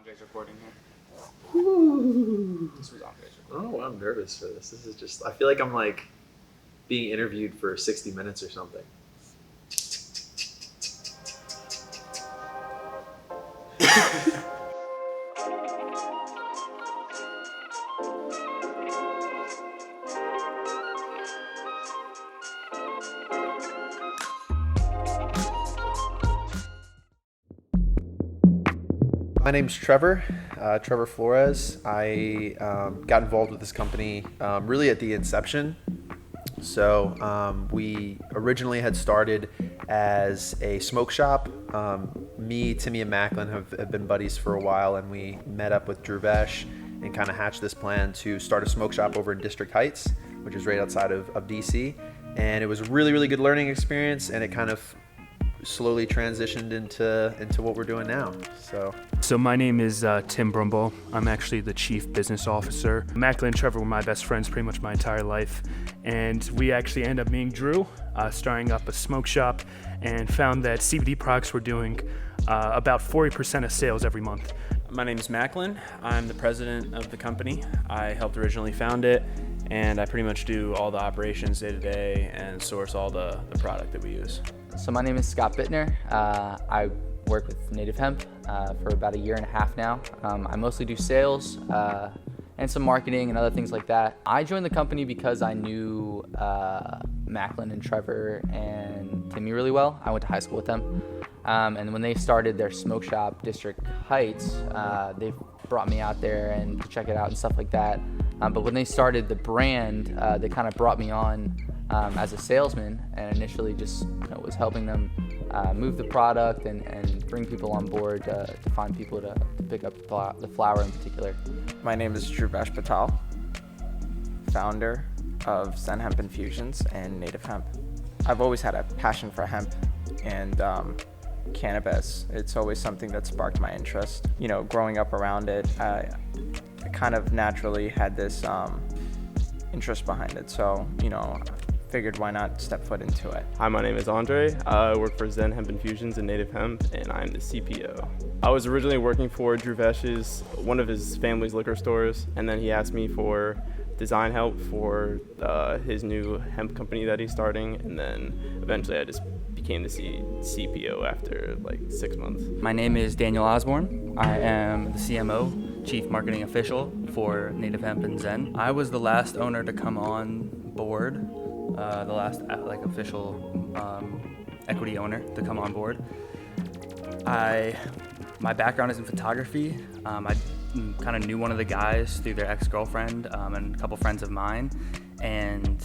Andre's recording here. Ooh. This was Andre's recording. Oh, I'm nervous for this. This is just, I feel like I'm like being interviewed for 60 minutes or something. My name's Trevor Flores. I got involved with this company really at the inception. So we originally had started as a smoke shop. Me, Timmy, and Macklin have been buddies for a while, and we met up with Dhruvesh and kind of hatched this plan to start a smoke shop over in District Heights, which is right outside of DC. And it was a really, really good learning experience, and it kind of slowly transitioned into what we're doing now. So my name is Tim Brumble. I'm actually the Chief Business Officer. Macklin and Trevor were my best friends pretty much my entire life, and we actually ended up meeting Drew, starting up a smoke shop, and found that CBD products were doing about 40% of sales every month. My name is Macklin. I'm the president of the company. I helped originally found it, and I pretty much do all the operations day to day and source all the product that we use. So my name is Scott Bittner. I work with Native Hemp for about a year and a half now. I mostly do sales and some marketing and other things like that. I joined the company because I knew Macklin and Trevor and Timmy really well. I went to high school with them. And when they started their smoke shop, District Heights, they brought me out there and to check it out and stuff like that. But when they started the brand, they kind of brought me on as a salesman, and initially just was helping them move the product and bring people on board to find people to pick up the flower in particular. My name is Dhruvesh Patel, founder of Zen Hemp Infusions and Native Hemp. I've always had a passion for hemp and cannabis. It's always something that sparked my interest. Growing up around it, I kind of naturally had this interest behind it. So, figured why not step foot into it. Hi, my name is Andre. I work for Zen Hemp Infusions and Native Hemp, and I'm the CPO. I was originally working for Dhruvesh's, one of his family's liquor stores, and then he asked me for design help for his new hemp company that he's starting, and then eventually I just became the CPO after like 6 months. My name is Daniel Osborne. I am the CMO, Chief Marketing Official for Native Hemp and Zen. I was the last owner to come on board, the last official equity owner to come on board. My background is in photography. I kind of knew one of the guys through their ex-girlfriend and a couple friends of mine, and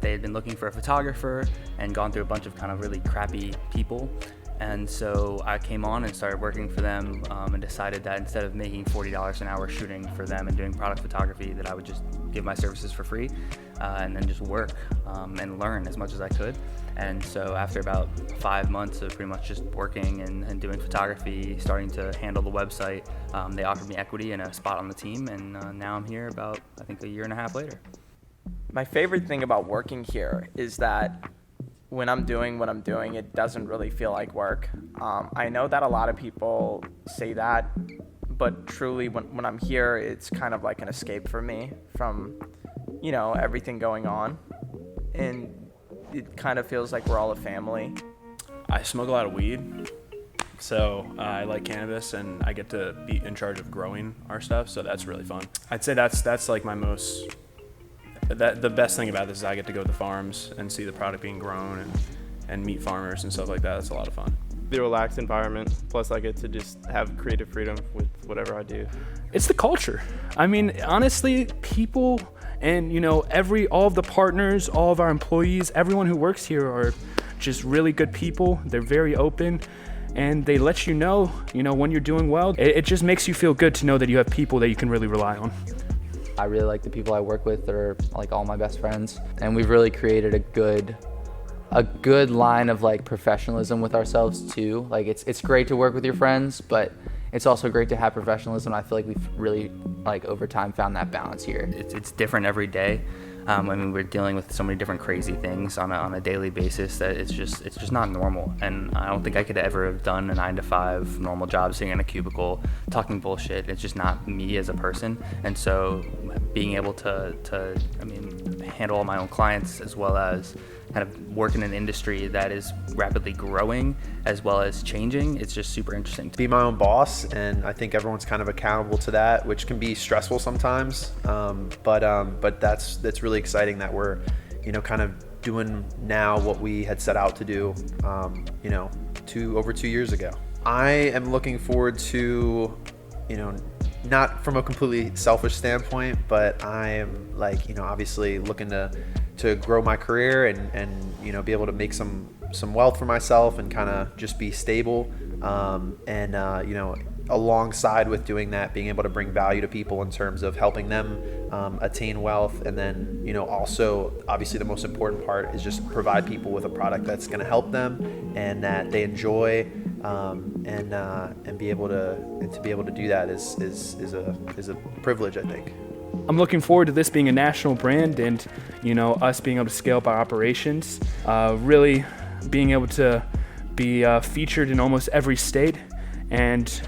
they had been looking for a photographer and gone through a bunch of kind of really crappy people. And so I came on and started working for them and decided that instead of making $40 an hour shooting for them and doing product photography, that I would just give my services for free and then just work and learn as much as I could. And so after about 5 months of pretty much just working and doing photography, starting to handle the website, they offered me equity and a spot on the team, and now I'm here about, I think, a year and a half later. My favorite thing about working here is that when I'm doing what I'm doing, it doesn't really feel like work. I know that a lot of people say that, but truly when I'm here, it's kind of like an escape for me from, everything going on. And it kind of feels like we're all a family. I smoke a lot of weed, so I like cannabis, and I get to be in charge of growing our stuff, so that's really fun. I'd say that's like my most... the best thing about this is I get to go to the farms and see the product being grown and meet farmers and stuff like that. It's a lot of fun. The relaxed environment, plus I get to just have creative freedom with whatever I do. It's the culture. I mean, honestly, people and, all of the partners, all of our employees, everyone who works here are just really good people. They're very open, and they let you know, when you're doing well. It just makes you feel good to know that you have people that you can really rely on. I really like the people I work with. They're like all my best friends, and we've really created a good line of like professionalism with ourselves too. Like it's great to work with your friends, but it's also great to have professionalism. I feel like we've really over time found that balance here. It's different every day. I mean, we're dealing with so many different crazy things on a daily basis that it's just not normal. And I don't think I could ever have done a 9-to-5 normal job sitting in a cubicle talking bullshit. It's just not me as a person. And so being able to handle all my own clients, as well as kind of work in an industry that is rapidly growing as well as changing, it's just super interesting. Be my own boss, and I think everyone's kind of accountable to that, which can be stressful sometimes. But that's really exciting that we're, kind of doing now what we had set out to do, over 2 years ago. I am looking forward to, not from a completely selfish standpoint, but I am obviously looking to grow my career and be able to make some wealth for myself and kind of just be stable, alongside with doing that, being able to bring value to people in terms of helping them attain wealth. And then also obviously the most important part is just provide people with a product that's going to help them and that they enjoy, and be able to do that is a privilege, I think. I'm looking forward to this being a national brand and, us being able to scale up our operations, really being able to be featured in almost every state and,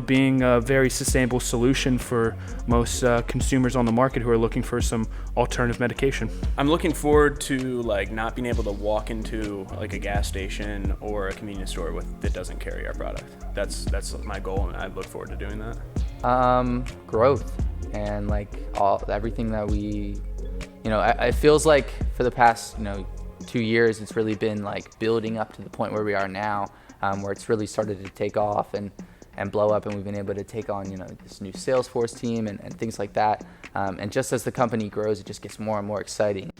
being a very sustainable solution for most consumers on the market who are looking for some alternative medication. I'm looking forward to not being able to walk into a gas station or a convenience store that doesn't carry our product. That's my goal, and I look forward to doing that. Growth. And everything that we, it feels like for the past, 2 years, it's really been building up to the point where we are now, where it's really started to take off and blow up, and we've been able to take on, this new Salesforce team and things like that. And just as the company grows, it just gets more and more exciting.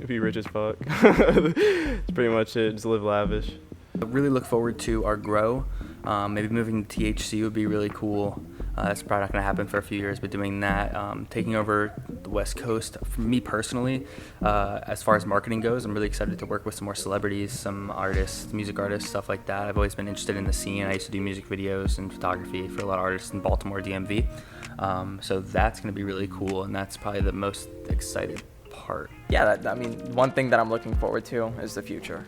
Be rich as fuck. That's pretty much it. Just live lavish. I really look forward to our grow. Maybe moving to THC would be really cool. That's probably not going to happen for a few years, but doing that, taking over the West Coast, for me personally, as far as marketing goes, I'm really excited to work with some more celebrities, some artists, music artists, stuff like that. I've always been interested in the scene. I used to do music videos and photography for a lot of artists in Baltimore, DMV. So that's going to be really cool, and that's probably the most excited part. Yeah, one thing that I'm looking forward to is the future.